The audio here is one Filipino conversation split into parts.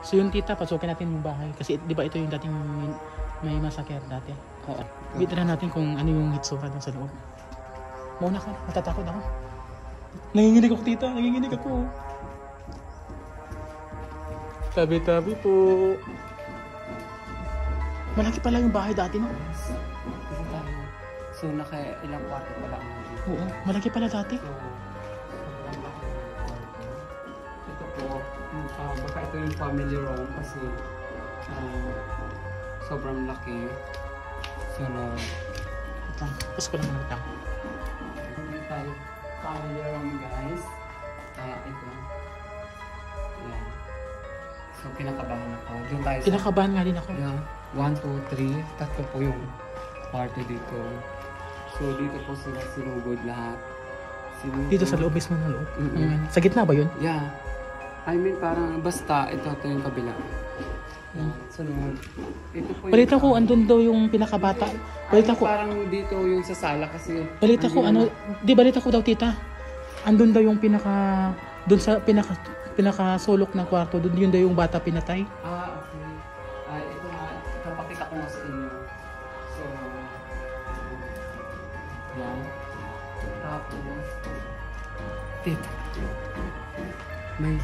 So yun tita, pasukin natin yung bahay. Kasi di ba ito yung dating may massacre dati? Oo. Bitiran natin kung ano yung hitsura doon sa loob. Mauna ka, natatakot ako. Nanginginig ako tita, nanginginig ako. Tabi-tabi po. Malaki pala yung bahay dati, no? Kasi tayo. So, ilang kwarto pala ang dito. Oo, malaki pala dati. So, ito po, baka ito yung family room kasi sobrang laki. So, Ito, tapos ko lang naman ito. tayo family room guys. Ito. Yan. So, kinakabahan ako. Doon tayo sa... Kinakabahan nga din ako. Yeah. 1, 2, 3. Tatlo po yung party dito. So, dito po sila sinugod lahat. Dito sa loob mismo ng loob. Sa gitna ba yun? Yeah. I mean, parang basta ito yung kabila. Sunod. Ito po Balita ko, andun daw yung pinakabata. Balita ko, parang dito yung sa sala kasi... balita ko, ano, di balita ko daw tita. Andun daw yung dun sa pinaka-sulok ng kwarto, dun yun daw yung bata pinatay. Okay. Ito nga, kapakita ko nga sa inyo. So, yan. Tapos, tita. May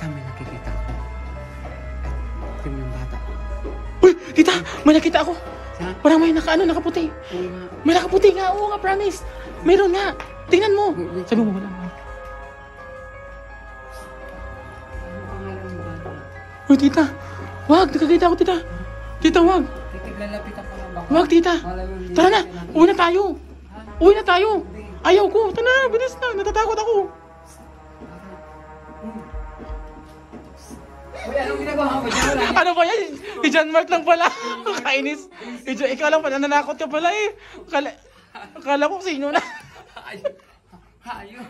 nakikita ako. Ito yung bata. Uy, tita, may nakita ako. Ha? Parang may nakaputi. Oo nga. May nakaputi nga, oo nga, promise. Meron nga. Tingnan mo. Wait. Sabi mo, wala naman. Ano pangalan ng bata? Uy, tita. Wag, nakakita ako, tita. Tita, wag. Titiglalapit ako lang baka. Wag, tita. Tara na, uwi na tayo. Uwi na tayo. Ayaw ko. Tara na, bilis na. Natatakot ako. Uy, anong ginagawa mo? Diyan Ano ba yan? John Mark lang pala. Kainis. Ikaw lang pala, nanakot ka pala eh. Akala ko sino na. Hayo.